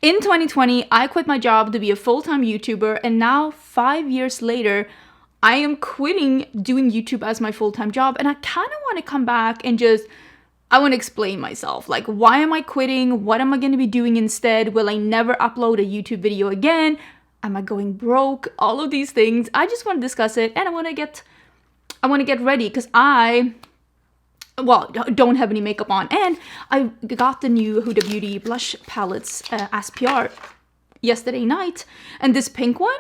In 2020, I quit my job to be a full-time YouTuber, and now 5 years later, I am quitting doing YouTube as my full-time job, and I kind of want to come back and I want to explain myself. Like, why am I quitting? What am I going to be doing instead? Will I never upload a YouTube video again? Am I going broke? All of these things. I just want to discuss it, and I want to get ready because don't have any makeup on. And I got the new Huda Beauty blush palettes as PR yesterday night. And this pink one,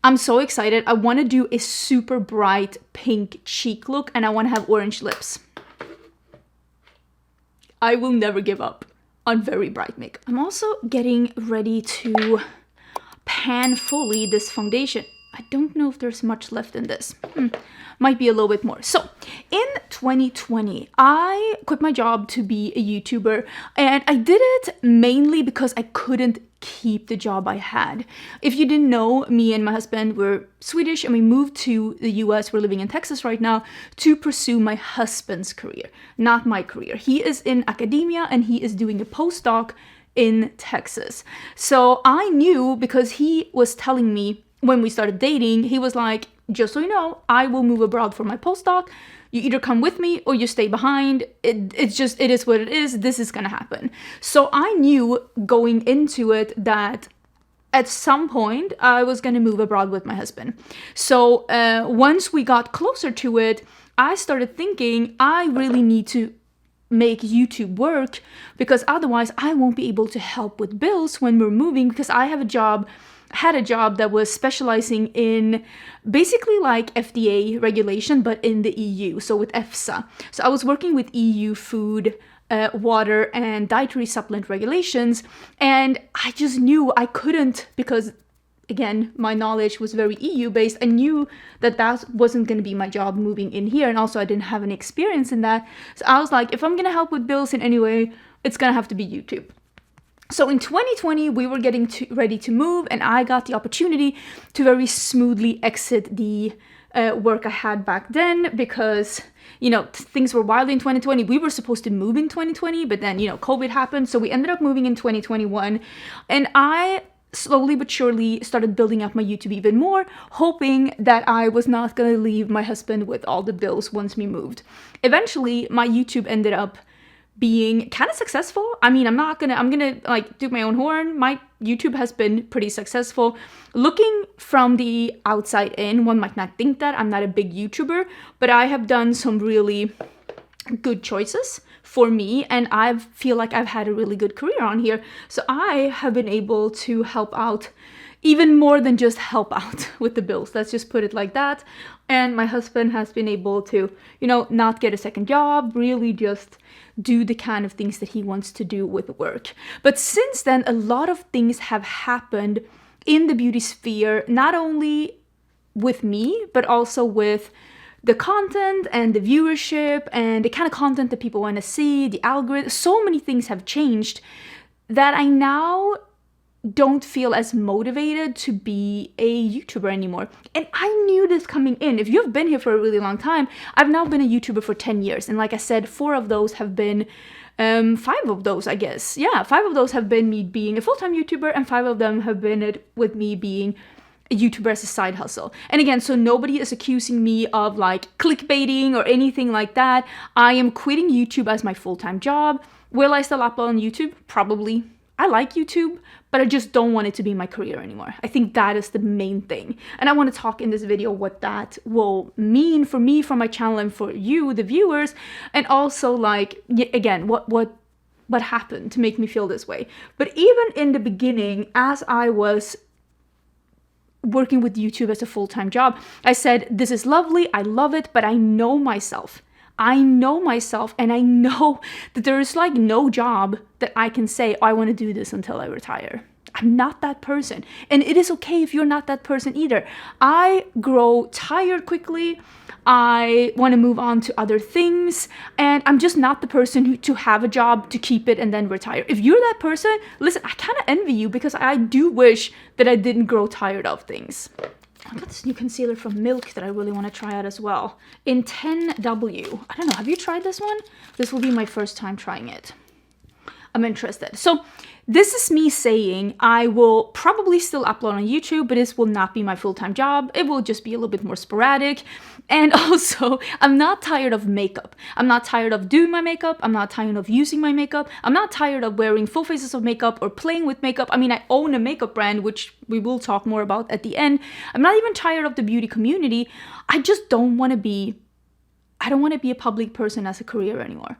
I'm so excited. I want to do a super bright pink cheek look, and I want to have orange lips. I will never give up on very bright makeup. I'm also getting ready to pan fully this foundation. I don't know if there's much left in this. Might be a little bit more. So in 2020, I quit my job to be a YouTuber, and I did it mainly because I couldn't keep the job I had. If you didn't know, me and my husband were Swedish and we moved to the US. We're living in Texas right now to pursue my husband's career, not my career. He is in academia and he is doing a postdoc in Texas. So I knew, because he was telling me when we started dating, he was like, just so you know, I will move abroad for my postdoc. You either come with me or you stay behind. It is what it is. This is gonna happen. So I knew going into it that at some point I was gonna move abroad with my husband. So once we got closer to it, I started thinking I really need to make YouTube work, because otherwise I won't be able to help with bills when we're moving, because I had a job that was specializing in basically like FDA regulation, but in the EU, so with EFSA. So I was working with EU food, water, and dietary supplement regulations, and I just knew I couldn't, because again, my knowledge was very EU based. I knew that wasn't going to be my job moving in here, and also I didn't have any experience in that. So I was like, if I'm going to help with bills in any way, it's going to have to be YouTube. So in 2020, we were getting ready to move, and I got the opportunity to very smoothly exit the work I had back then, because, things were wild in 2020. We were supposed to move in 2020, but then, COVID happened. So we ended up moving in 2021, and I slowly but surely started building up my YouTube even more, hoping that I was not going to leave my husband with all the bills once we moved. Eventually, my YouTube ended up being kind of successful. I mean, I'm gonna like do my own horn. My YouTube has been pretty successful. Looking from the outside in, one might not think that. I'm not a big YouTuber, but I have done some really good choices for me, and I feel like I've had a really good career on here. So I have been able to help out even more than just help out with the bills. Let's just put it like that. And my husband has been able to, not get a second job, really just do the kind of things that he wants to do with work. But since then, a lot of things have happened in the beauty sphere, not only with me, but also with the content and the viewership and the kind of content that people want to see, the algorithm. So many things have changed that I now don't feel as motivated to be a YouTuber anymore. And I knew this coming in. If you've been here for a really long time, I've now been a YouTuber for 10 years. And like I said, 4 of those have been, 5 of those, I guess. Yeah, 5 of those have been me being a full-time YouTuber, and 5 of them have been it with me being a YouTuber as a side hustle. And again, so nobody is accusing me of like clickbaiting or anything like that. I am quitting YouTube as my full-time job. Will I still upload on YouTube? Probably. I like YouTube, but I just don't want it to be my career anymore. I think that is the main thing. And I want to talk in this video what that will mean for me, for my channel, and for you, the viewers. And also, like, again, what happened to make me feel this way. But even in the beginning, as I was working with YouTube as a full-time job, I said, this is lovely, I love it, but I know myself. And I know that there is like no job that I can say, oh, I want to do this until I retire. I'm not that person. And it is okay if you're not that person either. I grow tired quickly. I want to move on to other things. And I'm just not the person to have a job, to keep it, and then retire. If you're that person, listen, I kind of envy you, because I do wish that I didn't grow tired of things. I got this new concealer from Milk that I really want to try out as well. In 10W. I don't know, have you tried this one? This will be my first time trying it. I'm interested. So this is me saying I will probably still upload on YouTube, but this will not be my full-time job. It will just be a little bit more sporadic. And also, I'm not tired of makeup. I'm not tired of doing my makeup. I'm not tired of using my makeup. I'm not tired of wearing full faces of makeup or playing with makeup. I mean, I own a makeup brand, which we will talk more about at the end. I'm not even tired of the beauty community. I just don't want to be a public person as a career anymore.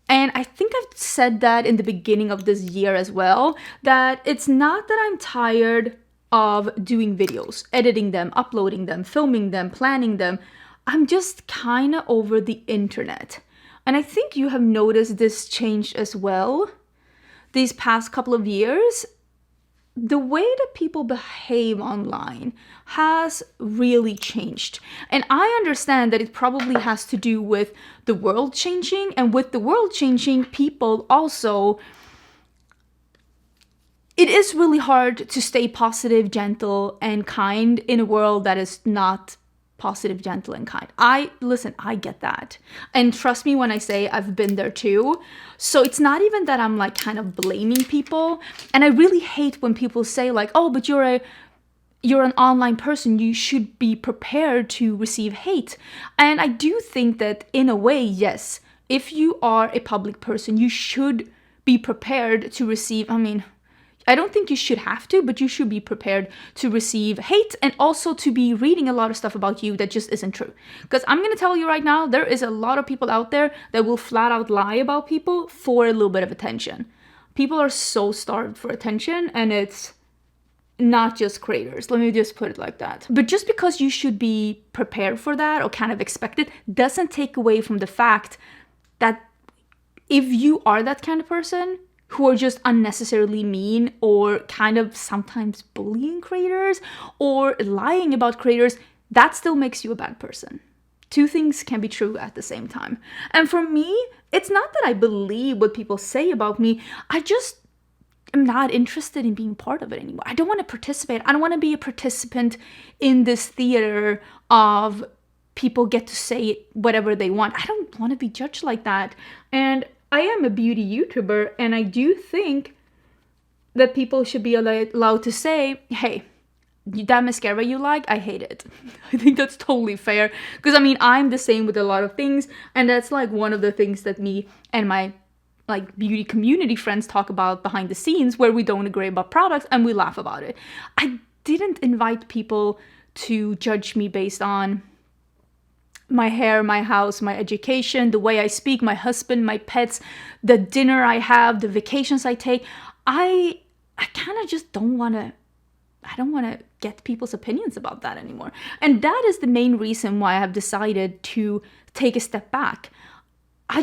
And I think I've said that in the beginning of this year as well, that it's not that I'm tired of doing videos, editing them, uploading them, filming them, planning them. I'm just kind of over the internet. And I think you have noticed this change as well these past couple of years. The way that people behave online has really changed. And I understand that it probably has to do with the world changing. And with the world changing, people also... It is really hard to stay positive, gentle, and kind in a world that is not positive, gentle, and kind. I get that. And trust me when I say I've been there too. So it's not even that I'm like kind of blaming people. And I really hate when people say like, oh, but you're an online person, you should be prepared to receive hate. And I do think that in a way, yes, if you are a public person, you should be prepared to receive, I don't think you should have to, but you should be prepared to receive hate and also to be reading a lot of stuff about you that just isn't true. Because I'm going to tell you right now, there is a lot of people out there that will flat out lie about people for a little bit of attention. People are so starved for attention, and it's not just creators. Let me just put it like that. But just because you should be prepared for that or kind of expect it doesn't take away from the fact that if you are that kind of person who are just unnecessarily mean or kind of sometimes bullying creators or lying about creators, that still makes you a bad person. Two things can be true at the same time. And for me, it's not that I believe what people say about me. I just am not interested in being part of it anymore. I don't want to participate. I don't want to be a participant in this theater of people get to say whatever they want. I don't want to be judged like that. And I am a beauty YouTuber, and I do think that people should be allowed to say, hey, that mascara you like, I hate it. I think that's totally fair. Because I'm the same with a lot of things, and that's like one of the things that me and my like beauty community friends talk about behind the scenes, where we don't agree about products and we laugh about it. I didn't invite people to judge me based on my hair, my house, my education, the way I speak, my husband, my pets, the dinner I have, the vacations I take. I kind of just don't want to get people's opinions about that anymore. And that is the main reason why I have decided to take a step back. I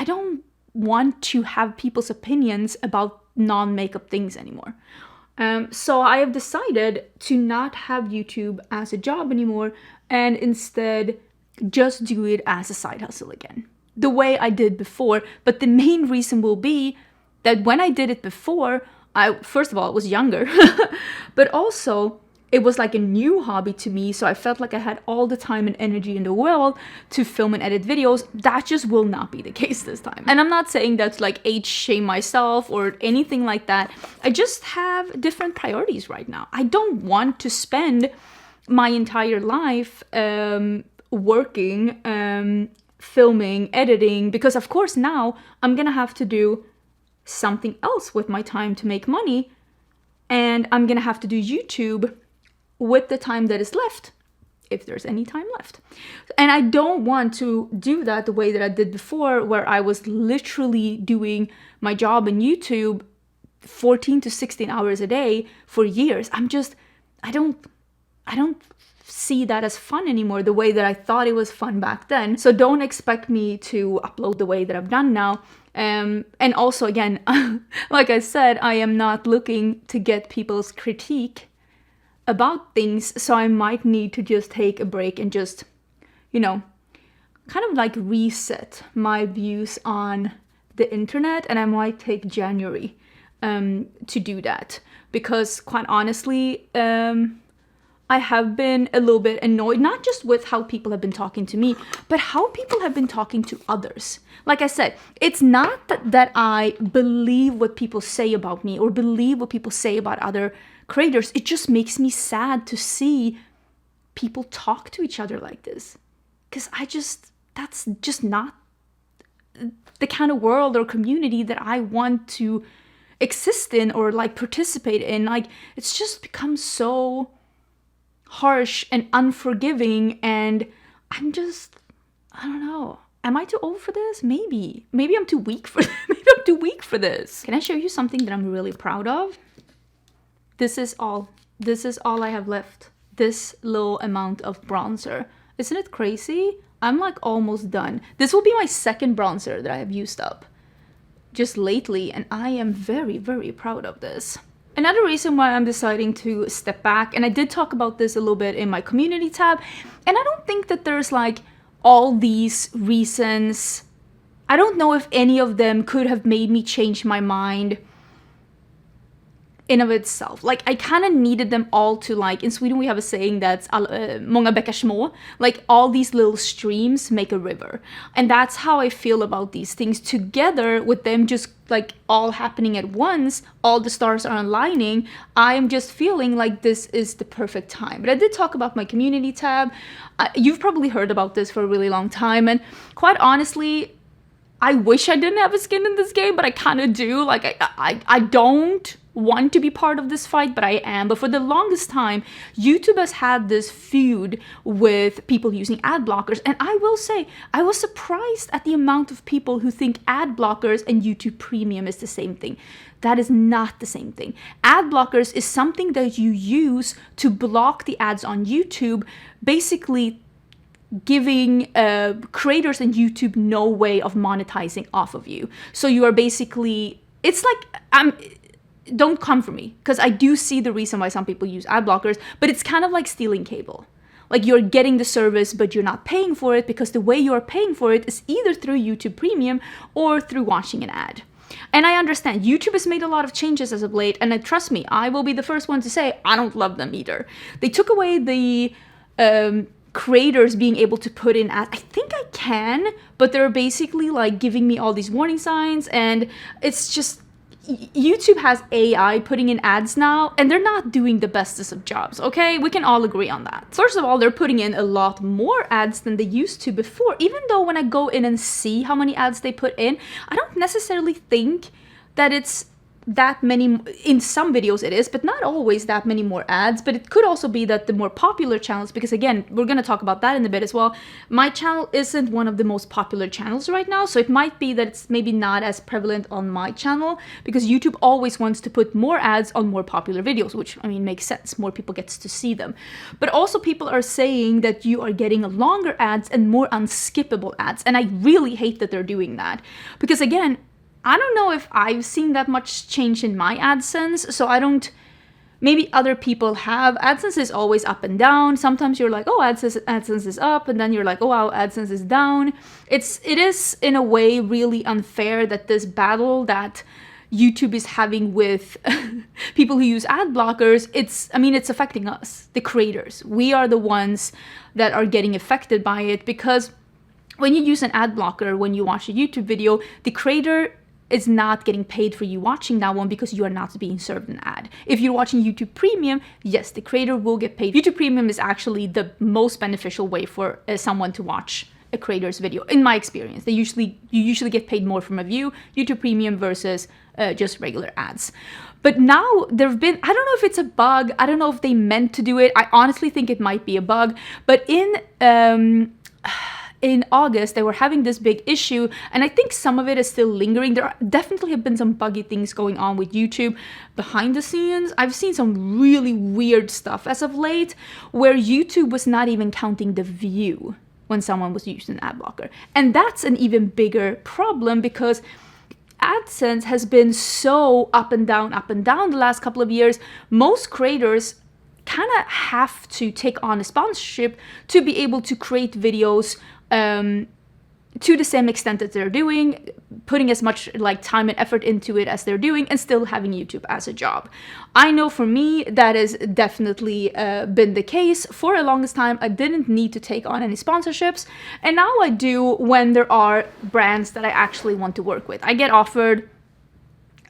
don't want to have people's opinions about non-makeup things anymore. So I have decided to not have YouTube as a job anymore, and instead just do it as a side hustle again, the way I did before. But the main reason will be that when I did it before, first of all, I was younger, but also it was like a new hobby to me. So I felt like I had all the time and energy in the world to film and edit videos. That just will not be the case this time. And I'm not saying that to like age shame myself or anything like that. I just have different priorities right now. I don't want to spend my entire life working, filming, editing, because of course now I'm gonna have to do something else with my time to make money, and I'm gonna have to do YouTube with the time that is left, if there's any time left. And I don't want to do that the way that I did before, where I was literally doing my job in YouTube 14 to 16 hours a day for years. I don't see that as fun anymore, the way that I thought it was fun back then. So don't expect me to upload the way that I've done now. And also, again, like I said, I am not looking to get people's critique about things, so I might need to just take a break and just, kind of like reset my views on the internet, and I might take January to do that, because quite honestly, I have been a little bit annoyed, not just with how people have been talking to me, but how people have been talking to others. Like I said, it's not that I believe what people say about me or believe what people say about other creators. It just makes me sad to see people talk to each other like this. Because that's just not the kind of world or community that I want to exist in or like participate in. Like, it's just become so harsh and unforgiving, and I don't know. Am I too old for this? Maybe I'm too weak for maybe I'm too weak for this. Can I show you something that I'm really proud of? This is all I have left. This little amount of bronzer. Isn't it crazy? I'm like almost done. This will be my second bronzer that I have used up just lately, and I am very, very proud of this. Another reason why I'm deciding to step back, and I did talk about this a little bit in my community tab, and I don't think that there's like all these reasons. I don't know if any of them could have made me change my mind in of itself. Like, I kind of needed them all to, like, in Sweden we have a saying that's många bäckar små. Like, all these little streams make a river. And that's how I feel about these things. Together with them just like all happening at once, all the stars are aligning, I am just feeling like this is the perfect time. But I did talk about my community tab. You've probably heard about this for a really long time, and quite honestly, I wish I didn't have a skin in this game, but I kind of do. Like, I don't want to be part of this fight, but I am. But for the longest time, YouTube has had this feud with people using ad blockers. And I will say, I was surprised at the amount of people who think ad blockers and YouTube Premium is the same thing. That is not the same thing. Ad blockers is something that you use to block the ads on YouTube, basically giving creators and YouTube no way of monetizing off of you. So you are basically, it's like, don't come for me, because I do see the reason why some people use ad blockers, but it's kind of like stealing cable. Like, you're getting the service, but you're not paying for it, because the way you're paying for it is either through YouTube Premium or through watching an ad. And I understand YouTube has made a lot of changes as of late, and trust me, I will be the first one to say I don't love them either. They took away the creators being able to put in ads. I think I can, but they're basically like giving me all these warning signs, and it's just, YouTube has AI putting in ads now, and they're not doing the bestest of jobs, okay? We can all agree on that. First of all, they're putting in a lot more ads than they used to before, even though when I go in and see how many ads they put in, I don't necessarily think that it's that many. In some videos it is, but not always that many more ads. But it could also be that the more popular channels, because again, we're going to talk about that in a bit as well, my channel isn't one of the most popular channels right now, so it might be that it's maybe not as prevalent on my channel, because YouTube always wants to put more ads on more popular videos, which, I mean, makes sense. More people gets to see them. But also people are saying that you are getting longer ads and more unskippable ads, and I really hate that they're doing that, because again, I don't know if I've seen that much change in my AdSense, so I don't, maybe other people have. AdSense is always up and down. Sometimes you're like, oh, AdSense is up, and then you're like, oh wow, AdSense is down. It is in a way really unfair that this battle that YouTube is having with people who use ad blockers, it's affecting us, the creators. We are the ones that are getting affected by it, because when you use an ad blocker, when you watch a YouTube video, the creator is not getting paid for you watching that one, because you are not being served an ad. If you're watching YouTube Premium, yes, the creator will get paid. YouTube Premium is actually the most beneficial way for someone to watch a creator's video, in my experience. You usually get paid more from a view, YouTube Premium versus just regular ads. But now there have been, I don't know if it's a bug, I don't know if they meant to do it, I honestly think it might be a bug, but in August, they were having this big issue, and I think some of it is still lingering. There definitely have been some buggy things going on with YouTube behind the scenes. I've seen some really weird stuff as of late, where YouTube was not even counting the view when someone was using an ad blocker. And that's an even bigger problem, because AdSense has been so up and down the last couple of years. Most creators kind of have to take on a sponsorship to be able to create videos to the same extent that they're doing, putting as much like time and effort into it as they're doing, and still having YouTube as a job. I know for me that has definitely been the case. For the longest time, I didn't need to take on any sponsorships, and now I do when there are brands that I actually want to work with. I get offered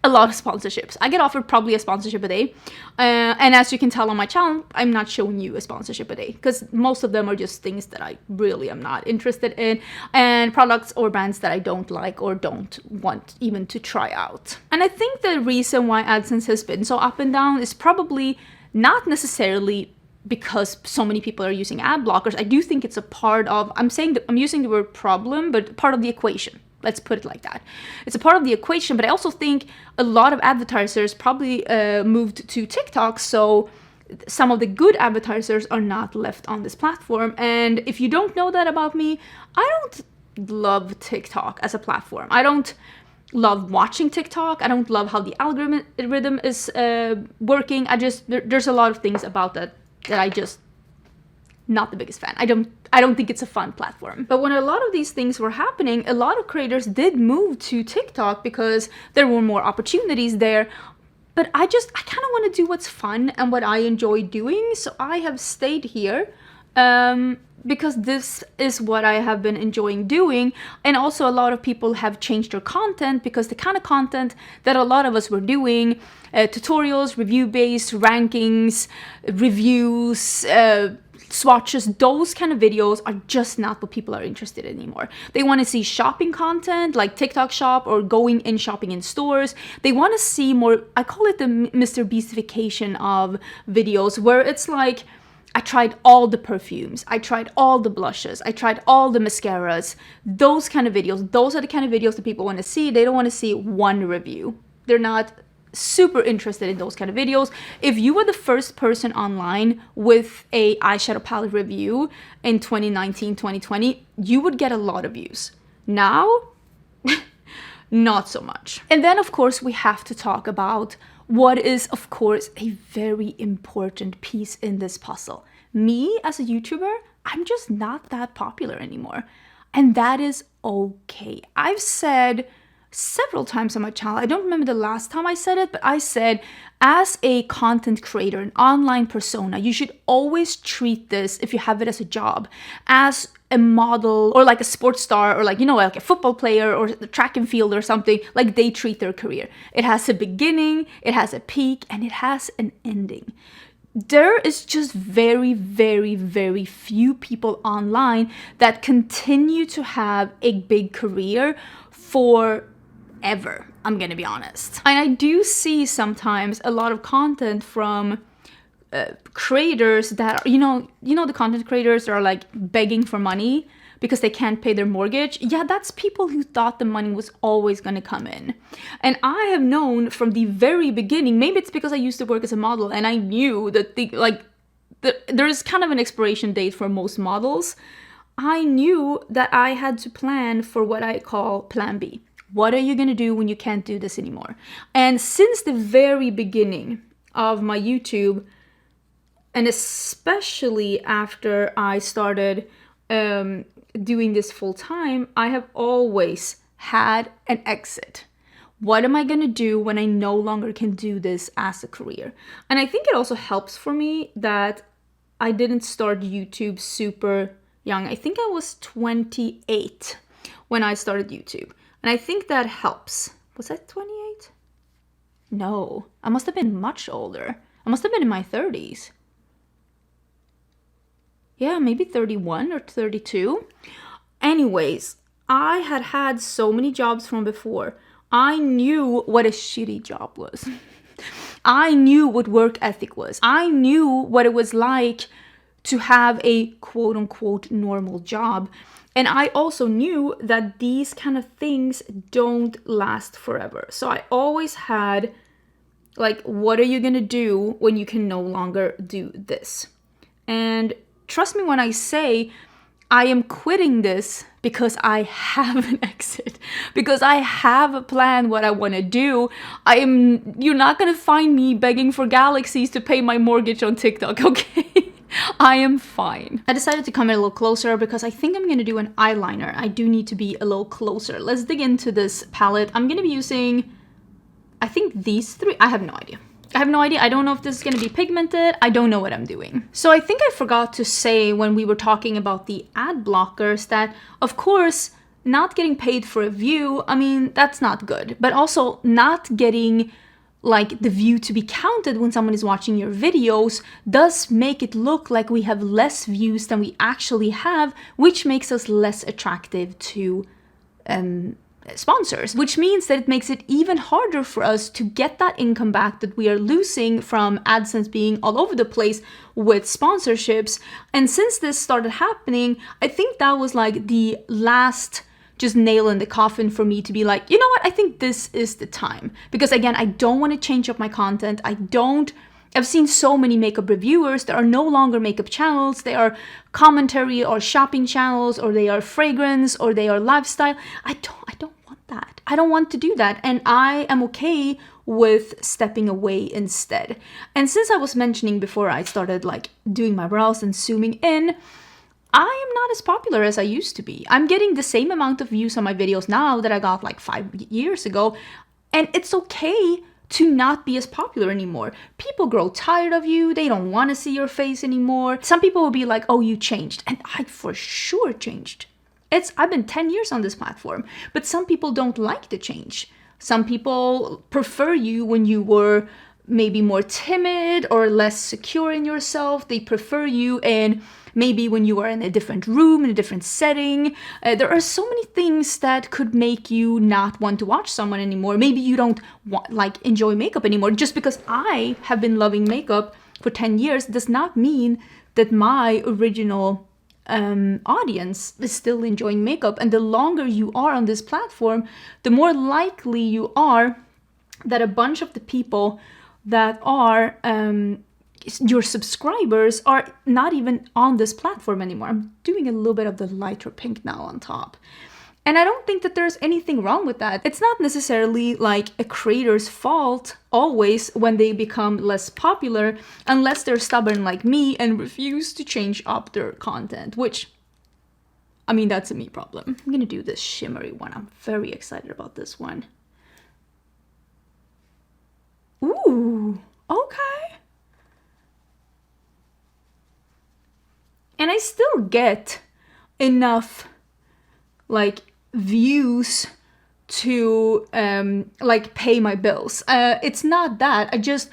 a lot of sponsorships. I get offered probably a sponsorship a day. And as you can tell on my channel, I'm not showing you a sponsorship a day because most of them are just things that I really am not interested in, and products or brands that I don't like or don't want even to try out. And I think the reason why AdSense has been so up and down is probably not necessarily because so many people are using ad blockers. I do think it's a part of, I'm using the word problem, but part of the equation. Let's put it like that. It's a part of the equation, but I also think a lot of advertisers probably moved to TikTok, so some of the good advertisers are not left on this platform. And if you don't know that about me, I don't love TikTok as a platform. I don't love watching TikTok. I don't love how the algorithm is working. There's a lot of things about that I just not the biggest fan. I don't think it's a fun platform. But when a lot of these things were happening, a lot of creators did move to TikTok because there were more opportunities there. But I kind of want to do what's fun and what I enjoy doing. So I have stayed here because this is what I have been enjoying doing. And also a lot of people have changed their content because the kind of content that a lot of us were doing, tutorials, review-based, rankings, reviews, swatches, those kind of videos are just not what people are interested in anymore. They want to see shopping content like TikTok shop or going in shopping in stores. They want to see more, I call it the Mr. Beastification of videos, where it's like, I tried all the perfumes, I tried all the blushes, I tried all the mascaras. Those kind of videos, those are the kind of videos that people want to see. They don't want to see one review. They're not super interested in those kind of videos. If you were the first person online with a eyeshadow palette review in 2019, 2020, you would get a lot of views. Now, not so much. And then of course we have to talk about what is of course a very important piece in this puzzle. Me as a YouTuber, I'm just not that popular anymore. And that is okay. I've said several times on my channel, I don't remember the last time I said it, but I said, as a content creator, an online persona, you should always treat this, if you have it as a job, as a model or like a sports star or like, you know, like a football player or the track and field or something, like they treat their career. It has a beginning, it has a peak, and it has an ending. There is just very, very, very few people online that continue to have a big career for ever, I'm gonna be honest. And I do see sometimes a lot of content from creators that are, you know the content creators that are like begging for money because they can't pay their mortgage. Yeah, that's people who thought the money was always gonna come in. And I have known from the very beginning, maybe it's because I used to work as a model and I knew that there is kind of an expiration date for most models. I knew that I had to plan for what I call plan B. What are you going to do when you can't do this anymore? And since the very beginning of my YouTube, and especially after I started doing this full time, I have always had an exit. What am I going to do when I no longer can do this as a career? And I think it also helps for me that I didn't start YouTube super young. I think I was 28 when I started YouTube. And I think that helps. Was I 28? No, I must have been much older. I must have been in my 30s. Yeah, maybe 31 or 32. Anyways, I had so many jobs from before. I knew what a shitty job was. I knew what work ethic was. I knew what it was like to have a quote-unquote normal job. And I also knew that these kind of things don't last forever. So I always had, like, what are you gonna do when you can no longer do this? And trust me when I say I am quitting this because I have an exit, because I have a plan what I want to do. You're not gonna find me begging for galaxies to pay my mortgage on TikTok, okay? I am fine. I decided to come in a little closer because I think I'm gonna do an eyeliner. I do need to be a little closer. Let's dig into this palette. I'm gonna be using, I think these three. I have no idea. I don't know if this is going to be pigmented. I don't know what I'm doing. So I think I forgot to say when we were talking about the ad blockers that, of course, not getting paid for a view, I mean, that's not good. But also not getting like the view to be counted when someone is watching your videos does make it look like we have less views than we actually have, which makes us less attractive to sponsors, which means that it makes it even harder for us to get that income back that we are losing from AdSense being all over the place with sponsorships. And since this started happening, I think that was like the last just nail in the coffin for me to be like, you know what, I think this is the time. Because again, I don't want to change up my content. I've seen so many makeup reviewers that are no longer makeup channels. They are commentary or shopping channels, or they are fragrance, or they are lifestyle. I don't want that. I don't want to do that. And I am okay with stepping away instead. And since I was mentioning before I started like doing my brows and zooming in, I am not as popular as I used to be. I'm getting the same amount of views on my videos now that I got like 5 years ago. And it's okay to not be as popular anymore. People grow tired of you. They don't want to see your face anymore. Some people will be like, oh, you changed. And I for sure changed. I've been 10 years on this platform, but some people don't like the change. Some people prefer you when you were maybe more timid or less secure in yourself. They prefer you in maybe when you are in a different room, in a different setting. There are so many things that could make you not want to watch someone anymore. Maybe you don't enjoy makeup anymore. Just because I have been loving makeup for 10 years does not mean that my original audience is still enjoying makeup. And the longer you are on this platform, the more likely you are that a bunch of the people that are your subscribers are not even on this platform anymore. I'm doing a little bit of the lighter pink now on top. And I don't think that there's anything wrong with that. It's not necessarily like a creator's fault always when they become less popular, unless they're stubborn like me and refuse to change up their content, which, I mean, that's a me problem. I'm gonna do this shimmery one. I'm very excited about this one. Ooh, okay. And I still get enough like views to like pay my bills. It's not that. I just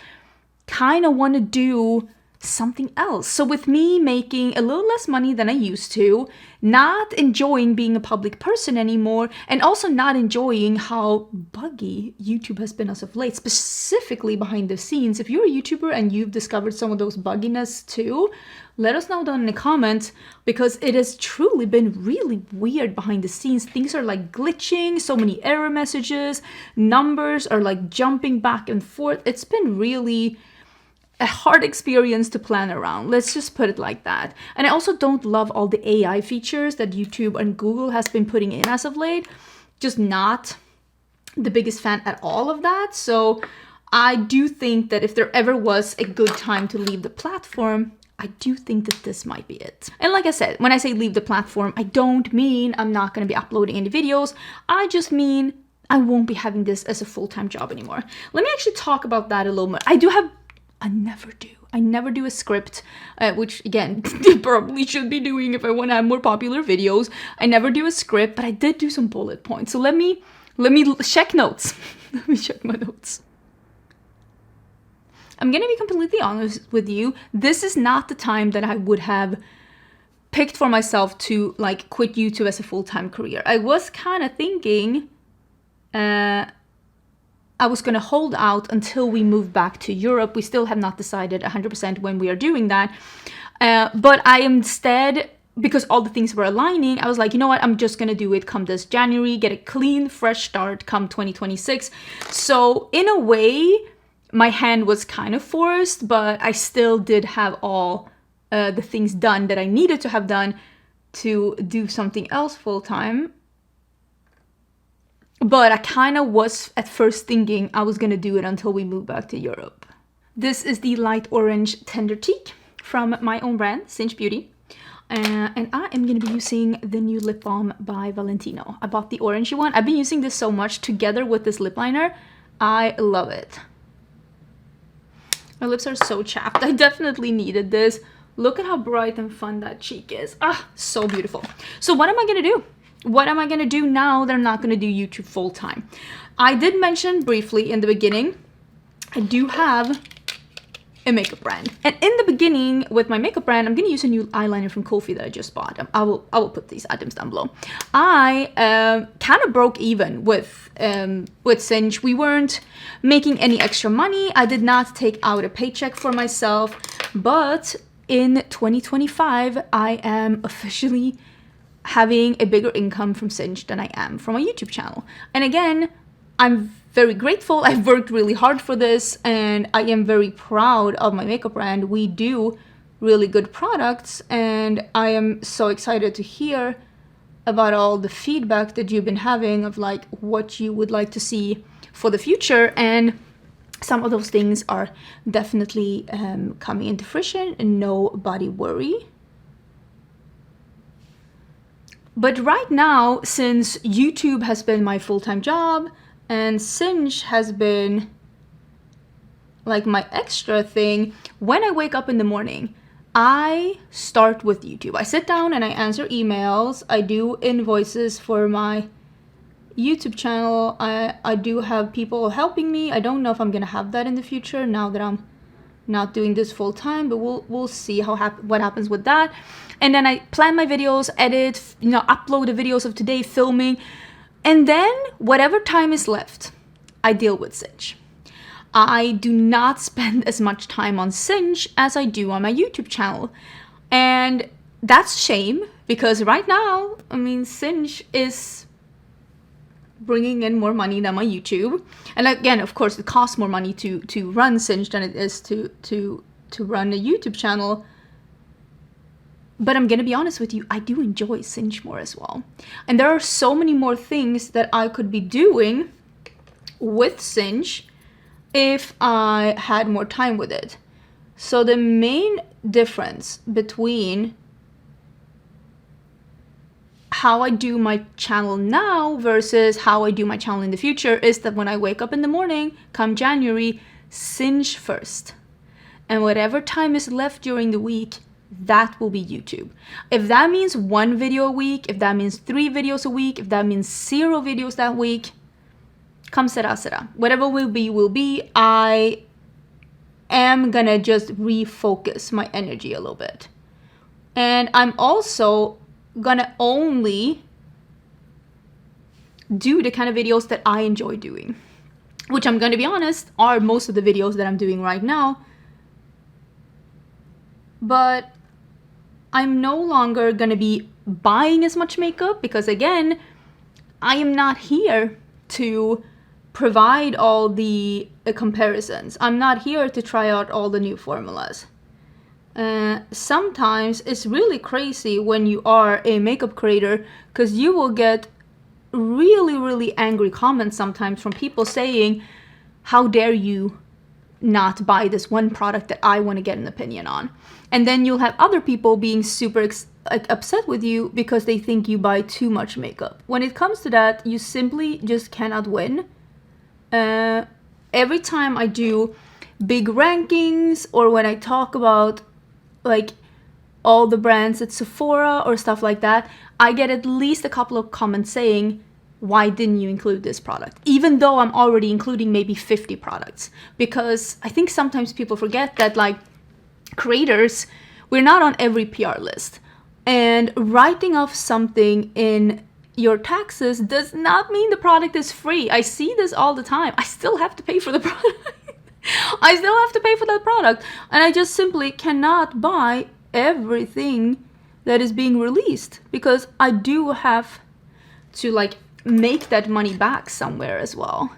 kind of want to do something else. So with me making a little less money than I used to, not enjoying being a public person anymore, and also not enjoying how buggy YouTube has been as of late, specifically behind the scenes. If you're a YouTuber and you've discovered some of those bugginess too, let us know down in the comments, because it has truly been really weird behind the scenes. Things are like glitching, so many error messages, numbers are like jumping back and forth. It's been really a hard experience to plan around. Let's just put it like that. And I also don't love all the AI features that YouTube and Google has been putting in as of late. Just not the biggest fan at all of that. So I do think that if there ever was a good time to leave the platform, I do think that this might be it. And like I said, when I say leave the platform, I don't mean I'm not going to be uploading any videos. I just mean I won't be having this as a full-time job anymore. Let me actually talk about that a little more. I never do a script, which again, probably should be doing if I want to have more popular videos. I never do a script, but I did do some bullet points. So let me check notes. Let me check my notes. I'm gonna be completely honest with you. This is not the time that I would have picked for myself to like quit YouTube as a full-time career. I was kind of thinking, I was going to hold out until we move back to Europe. We still have not decided 100% when we are doing that. But I instead, because all the things were aligning, I was like, you know what? I'm just going to do it come this January, get a clean, fresh start come 2026. So in a way, my hand was kind of forced, but I still did have all the things done that I needed to have done to do something else full-time. But I kind of was at first thinking I was going to do it until we move back to Europe. This is the light orange Tender Teak from my own brand, Cinch Beauty. And I am going to be using the new lip balm by Valentino. I bought the orangey one. I've been using this so much together with this lip liner. I love it. My lips are so chapped. I definitely needed this. Look at how bright and fun that cheek is. Ah, so beautiful. So what am I going to do? What am I going to do now that I'm not going to do YouTube full time? I did mention briefly in the beginning, I do have a makeup brand. And in the beginning with my makeup brand, I'm going to use a new eyeliner from Kofi that I just bought. I will put these items down below. I kind of broke even with Cinch. We weren't making any extra money. I did not take out a paycheck for myself, but in 2025, I am officially having a bigger income from Cinch than I am from my YouTube channel. And again, I'm very grateful. I've worked really hard for this, and I am very proud of my makeup brand. We do really good products, and I am so excited to hear about all the feedback that you've been having of like what you would like to see for the future. And some of those things are definitely coming into fruition, and nobody worry. But right now, since YouTube has been my full-time job and Cinch has been like my extra thing, when I wake up in the morning, I start with YouTube. I sit down and I answer emails. I do invoices for my YouTube channel. I do have people helping me. I don't know if I'm gonna have that in the future now that I'm not doing this full time, but we'll see what happens with that. And then I plan my videos, edit, upload the videos of today, filming, and then whatever time is left, I deal with Cinch. I do not spend as much time on Cinch as I do on my YouTube channel, and that's a shame because right now, I mean, Cinch is bringing in more money than my YouTube. And again, of course, it costs more money to run Cinch than it is to run a YouTube channel. But I'm gonna be honest with you, I do enjoy Cinch more as well. And there are so many more things that I could be doing with Cinch if I had more time with it. So the main difference between how I do my channel now versus how I do my channel in the future is that when I wake up in the morning, come January, Cinch first. And whatever time is left during the week, that will be YouTube. If that means 1 video a week, if that means 3 videos a week, if that means 0 videos that week, come sera. Whatever will be. I am gonna just refocus my energy a little bit. And I'm also gonna only do the kind of videos that I enjoy doing, which I'm gonna be honest are most of the videos that I'm doing right now. But I'm no longer gonna be buying as much makeup because again, I am not here to provide all the comparisons. I'm not here to try out all the new formulas. Sometimes it's really crazy when you are a makeup creator because you will get really angry comments sometimes from people saying, how dare you not buy this one product that I want to get an opinion on. And then you'll have other people being super upset with you because they think you buy too much makeup. When it comes to that, you simply just cannot win. Every time I do big rankings or when I talk about like all the brands at Sephora or stuff like that, I get at least a couple of comments saying, why didn't you include this product? Even though I'm already including maybe 50 products. Because I think sometimes people forget that like creators, we're not on every PR list. And writing off something in your taxes does not mean the product is free. I see this all the time. I still have to pay for the product. I still have to pay for that product. And I just simply cannot buy everything that is being released because I do have to like make that money back somewhere as well.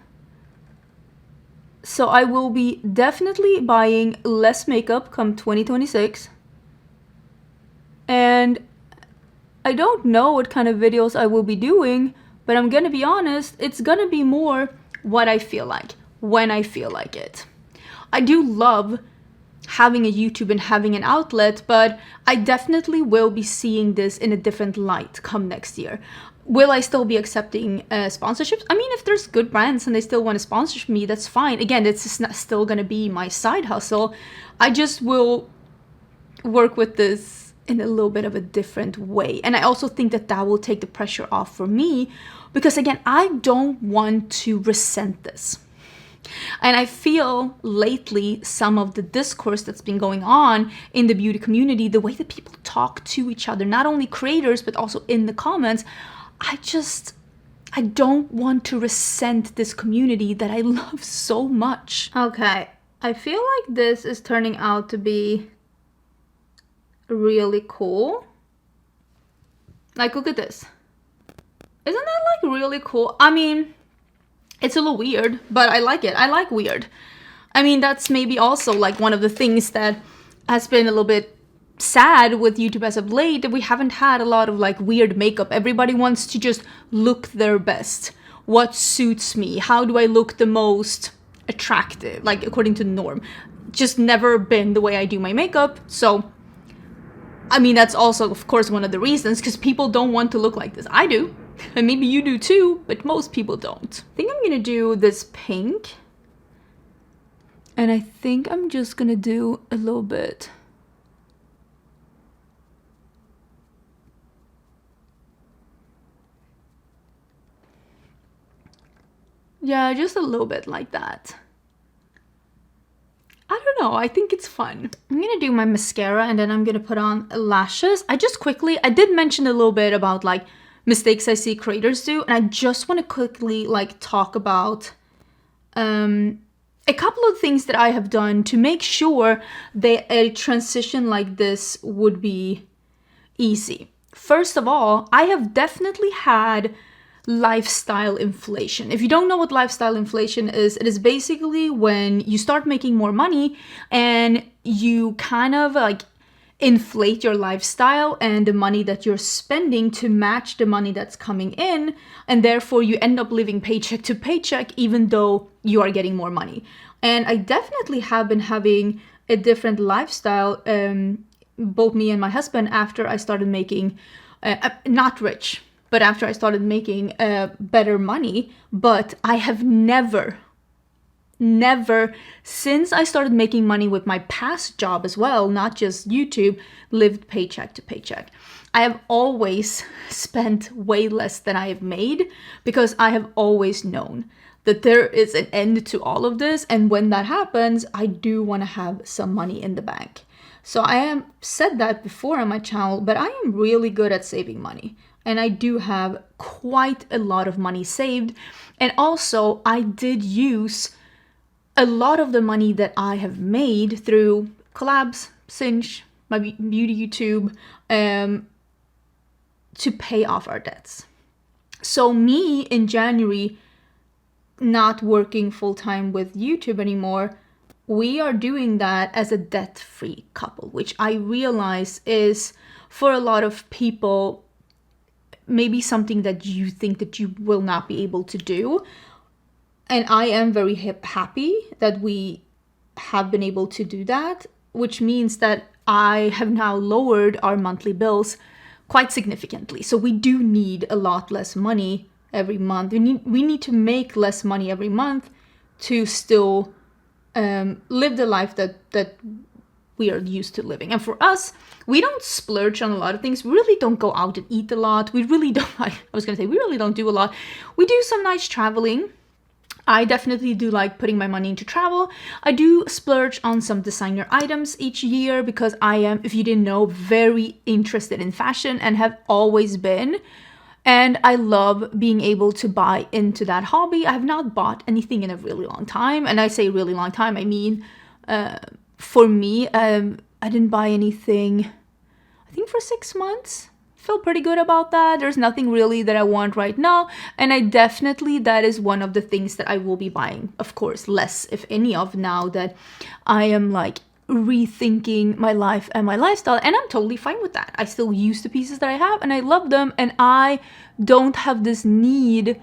So I will be definitely buying less makeup come 2026. And I don't know what kind of videos I will be doing, but I'm gonna be honest, it's gonna be more what I feel like, when I feel like it. I do love having a YouTube and having an outlet, but I definitely will be seeing this in a different light come next year. Will I still be accepting sponsorships? I mean, if there's good brands and they still want to sponsor me, that's fine. Again, it's just not still going to be my side hustle. I just will work with this in a little bit of a different way. And I also think that that will take the pressure off for me, because again, I don't want to resent this. And I feel lately some of the discourse that's been going on in the beauty community, the way that people talk to each other, not only creators, but also in the comments, I don't want to resent this community that I love so much. Okay, I feel like this is turning out to be really cool. Like, look at this. Isn't that like really cool? I mean, it's a little weird, but I like it. I like weird. I mean, that's maybe also like one of the things that has been a little bit sad with YouTube as of late, that we haven't had a lot of like weird makeup. Everybody wants to just look their best. What suits me? How do I look the most attractive? Like according to the norm. Just never been the way I do my makeup. So, I mean, that's also, of course, one of the reasons, because people don't want to look like this. I do. And maybe you do too, but most people don't. I think I'm gonna do this pink. And I think I'm just gonna do a little bit. Yeah, just a little bit like that. I don't know, I think it's fun. I'm gonna do my mascara and then I'm gonna put on lashes. I did mention a little bit about like mistakes I see creators do, and I just want to quickly like talk about a couple of things that I have done to make sure that a transition like this would be easy. First of all, I have definitely had lifestyle inflation. If you don't know what lifestyle inflation is, it is basically when you start making more money and you kind of like inflate your lifestyle and the money that you're spending to match the money that's coming in, and therefore you end up living paycheck to paycheck even though you are getting more money. And I definitely have been having a different lifestyle, both me and my husband, after I started making not rich, but after I started making better money. But I have never, since I started making money with my past job as well, not just YouTube, lived paycheck to paycheck. I have always spent way less than I have made, because I have always known that there is an end to all of this. And when that happens, I do want to have some money in the bank. So I have said that before on my channel, but I am really good at saving money. And I do have quite a lot of money saved. And also, I did use a lot of the money that I have made through collabs, Cinch, my beauty YouTube, to pay off our debts. So me in January, not working full-time with YouTube anymore, we are doing that as a debt-free couple, which I realize is, for a lot of people, maybe something that you think that you will not be able to do. And I am very happy that we have been able to do that, which means that I have now lowered our monthly bills quite significantly. So we do need a lot less money every month. We need to make less money every month to still live the life that we are used to living. And for us, we don't splurge on a lot of things. We really don't go out and eat a lot. We really don't, we really don't do a lot. We do some nice traveling. I definitely do like putting my money into travel. I do splurge on some designer items each year, because I am, if you didn't know, very interested in fashion and have always been. And I love being able to buy into that hobby. I have not bought anything in a really long time. And I say really long time, I mean, for me, I didn't buy anything, I think for 6 months. Feel pretty good about that. There's nothing really that I want right now. And I definitely, that is one of the things that I will be buying, of course, less, if any, of now that I am like rethinking my life and my lifestyle. And I'm totally fine with that. I still use the pieces that I have and I love them. And I don't have this need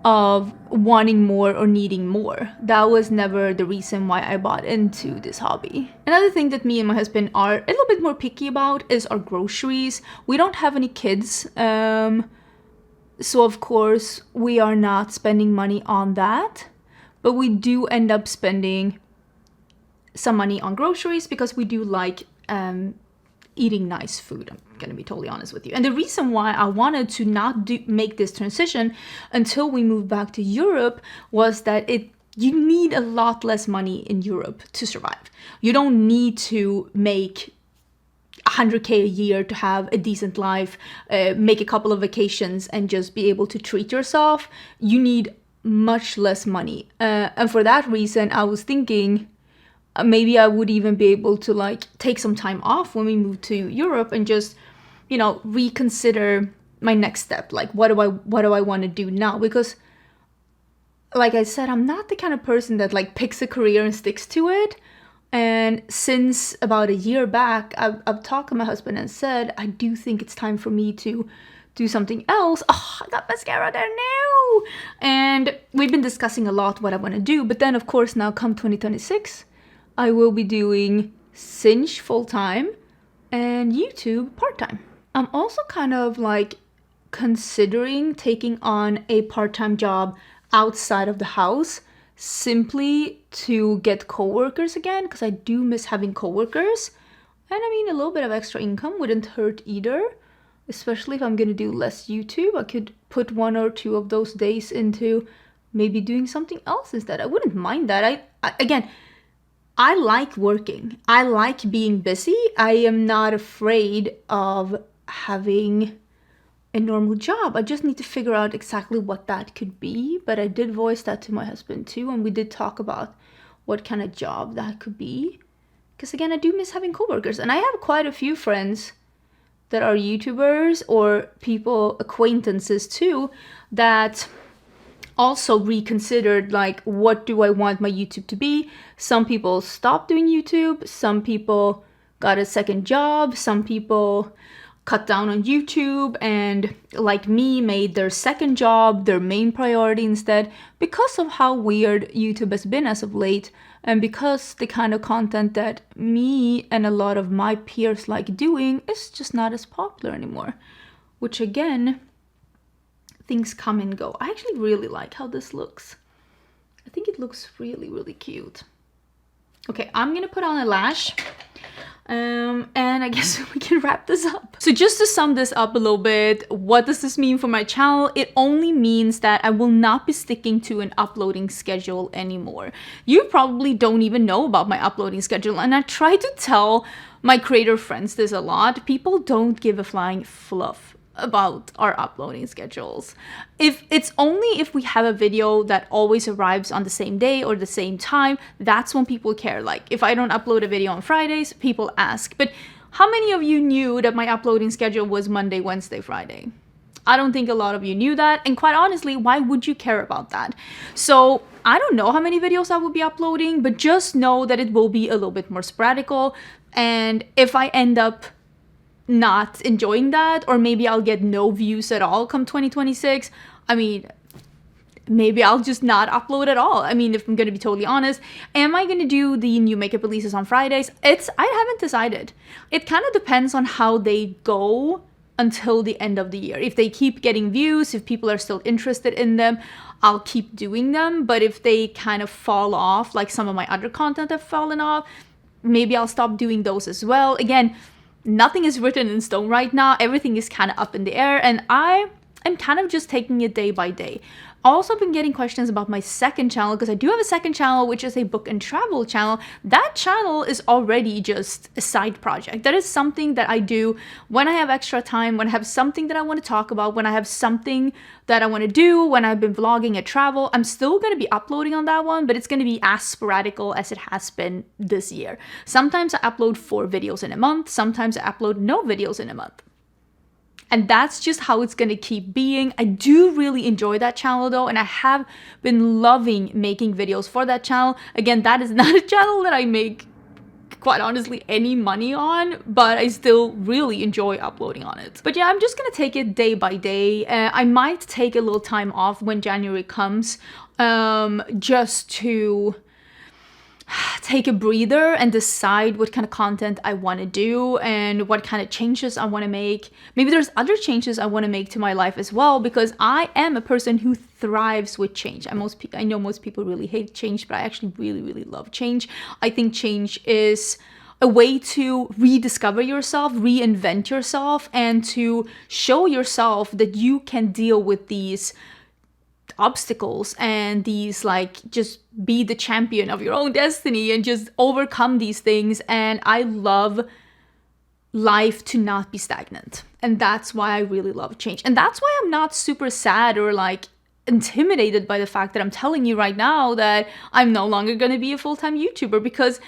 of wanting more or needing more. That was never the reason why I bought into this hobby. Another thing that me and my husband are a little bit more picky about is our groceries. We don't have any kids, so of course we are not spending money on that, but we do end up spending some money on groceries because we do like eating nice food. I'm gonna be totally honest with you. And the reason why I wanted to not make this transition until we moved back to Europe was that you need a lot less money in Europe to survive. You don't need to make 100K a year to have a decent life, make a couple of vacations and just be able to treat yourself. You need much less money. And for that reason, I was thinking maybe I would even be able to like take some time off when we move to Europe and just, you know, reconsider my next step. Like, what do I want to do now? Because like I said, I'm not the kind of person that like picks a career and sticks to it. And since about a year back, I've talked to my husband and said, I do think it's time for me to do something else. Oh, I got mascara there now. And we've been discussing a lot what I want to do. But then of course now come 2026, I will be doing Cinch full-time and YouTube part-time. I'm also kind of like considering taking on a part-time job outside of the house simply to get coworkers again, because I do miss having coworkers. And I mean, a little bit of extra income wouldn't hurt either, especially if I'm gonna do less YouTube. I could put 1 or 2 of those days into maybe doing something else instead. I wouldn't mind that. I like working. I like being busy. I am not afraid of having a normal job. I just need to figure out exactly what that could be. But I did voice that to my husband too, and we did talk about what kind of job that could be. Because again, I do miss having coworkers, and I have quite a few friends that are YouTubers or people, acquaintances too, that also reconsidered like, what do I want my YouTube to be? Some people stopped doing YouTube, some people got a second job, some people cut down on YouTube and like me made their second job their main priority instead, because of how weird YouTube has been as of late, and because the kind of content that me and a lot of my peers like doing is just not as popular anymore. Which again, things come and go. I actually really like how this looks. I think it looks really, really cute. Okay, I'm gonna put on a lash. And I guess we can wrap this up. So just to sum this up a little bit, what does this mean for my channel? It only means that I will not be sticking to an uploading schedule anymore. You probably don't even know about my uploading schedule, and I try to tell my creator friends this a lot. People don't give a flying fluff about our uploading schedules. It's only if we have a video that always arrives on the same day or the same time, that's when people care. Like if I don't upload a video on Fridays, people ask. But how many of you knew that my uploading schedule was Monday, Wednesday, Friday? I don't think a lot of you knew that, and quite honestly, why would you care about that? So I don't know how many videos I will be uploading, but just know that it will be a little bit more sporadical. And if I end up not enjoying that, or maybe I'll get no views at all come 2026, I mean, maybe I'll just not upload at all. I mean, if I'm gonna be totally honest, am I gonna do the new makeup releases on Fridays? I haven't decided. It kind of depends on how they go until the end of the year. If they keep getting views, if people are still interested in them, I'll keep doing them. But if they kind of fall off, like some of my other content have fallen off, maybe I'll stop doing those as well. Again, nothing is written in stone right now. Everything is kind of up in the air, and I am kind of just taking it day by day. Also been getting questions about my second channel, because I do have a second channel, which is a book and travel channel. That channel is already just a side project. That is something that I do when I have extra time, when I have something that I want to talk about, when I have something that I want to do, when I've been vlogging a travel. I'm still going to be uploading on that one, but it's going to be as sporadical as it has been this year. Sometimes I upload 4 videos in a month. Sometimes I upload no videos in a month. And that's just how it's gonna keep being. I do really enjoy that channel though, and I have been loving making videos for that channel. Again, that is not a channel that I make quite honestly any money on, but I still really enjoy uploading on it. But yeah, I'm just gonna take it day by day. I might take a little time off when January comes, just to take a breather and decide what kind of content I want to do and what kind of changes I want to make. Maybe there's other changes I want to make to my life as well, because I am a person who thrives with change. I know most people really hate change, but I actually really love change. I think change is a way to rediscover yourself, reinvent yourself, and to show yourself that you can deal with these obstacles and these, like, just be the champion of your own destiny and just overcome these things. And I love life to not be stagnant, and that's why I really love change. And that's why I'm not super sad or like intimidated by the fact that I'm telling you right now that I'm no longer going to be a full-time YouTuber, because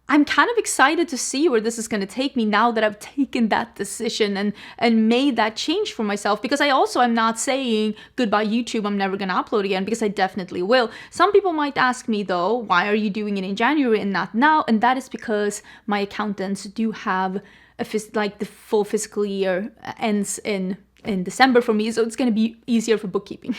I'm kind of excited to see where this is going to take me now that I've taken that decision and made that change for myself. Because I also am not saying goodbye YouTube, I'm never going to upload again, because I definitely will. Some people might ask me though, why are you doing it in January and not now? And that is because my accountants do have the full fiscal year ends in December for me, so it's going to be easier for bookkeeping.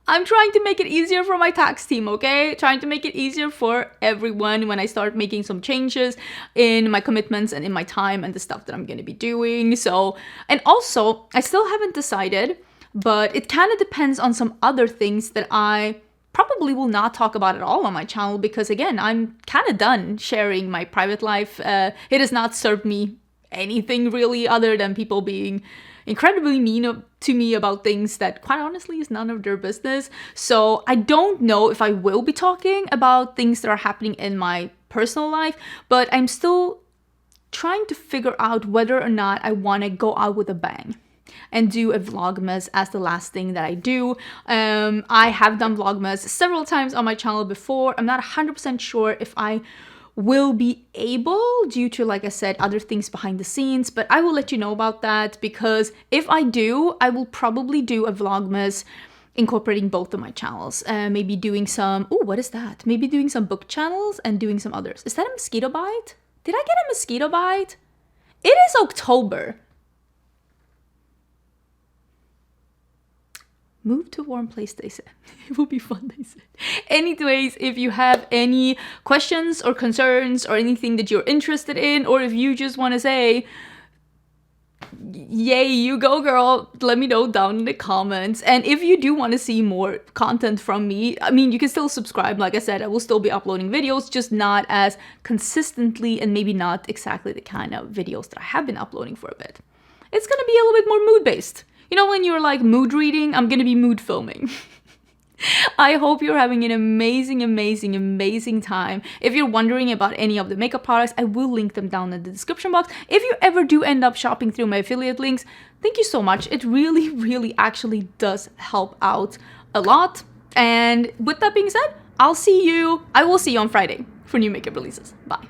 I'm trying to make it easier for my tax team, okay? Trying to make it easier for everyone when I start making some changes in my commitments and in my time and the stuff that I'm going to be doing. So, and also, I still haven't decided, but it kind of depends on some other things that I probably will not talk about at all on my channel, because again, I'm kind of done sharing my private life. It has not served me anything really, other than people being incredibly mean to me about things that quite honestly is none of their business. So I don't know if I will be talking about things that are happening in my personal life, but I'm still trying to figure out whether or not I want to go out with a bang and do a vlogmas as the last thing that I do. I have done vlogmas several times on my channel before. I'm not 100% sure if I will be able, due to, like I said, other things behind the scenes, but I will let you know about that, because if I do, I will probably do a vlogmas incorporating both of my channels. Maybe doing some, oh, what is that? Maybe doing some book channels and doing some others. Is that a mosquito bite? Did I get a mosquito bite? It is October. Move to a warm place, they said. It will be fun, they said. Anyways, if you have any questions or concerns or anything that you're interested in, or if you just want to say, yay, you go girl, let me know down in the comments. And if you do want to see more content from me, I mean, you can still subscribe. Like I said, I will still be uploading videos, just not as consistently and maybe not exactly the kind of videos that I have been uploading for a bit. It's gonna be a little bit more mood-based. You know, when you're like mood reading, I'm gonna be mood filming. I hope you're having an amazing time. If you're wondering about any of the makeup products, I will link them down in the description box. If you ever do end up shopping through my affiliate links, thank you so much. It really actually does help out a lot. And with that being said, I will see you on Friday for new makeup releases. Bye.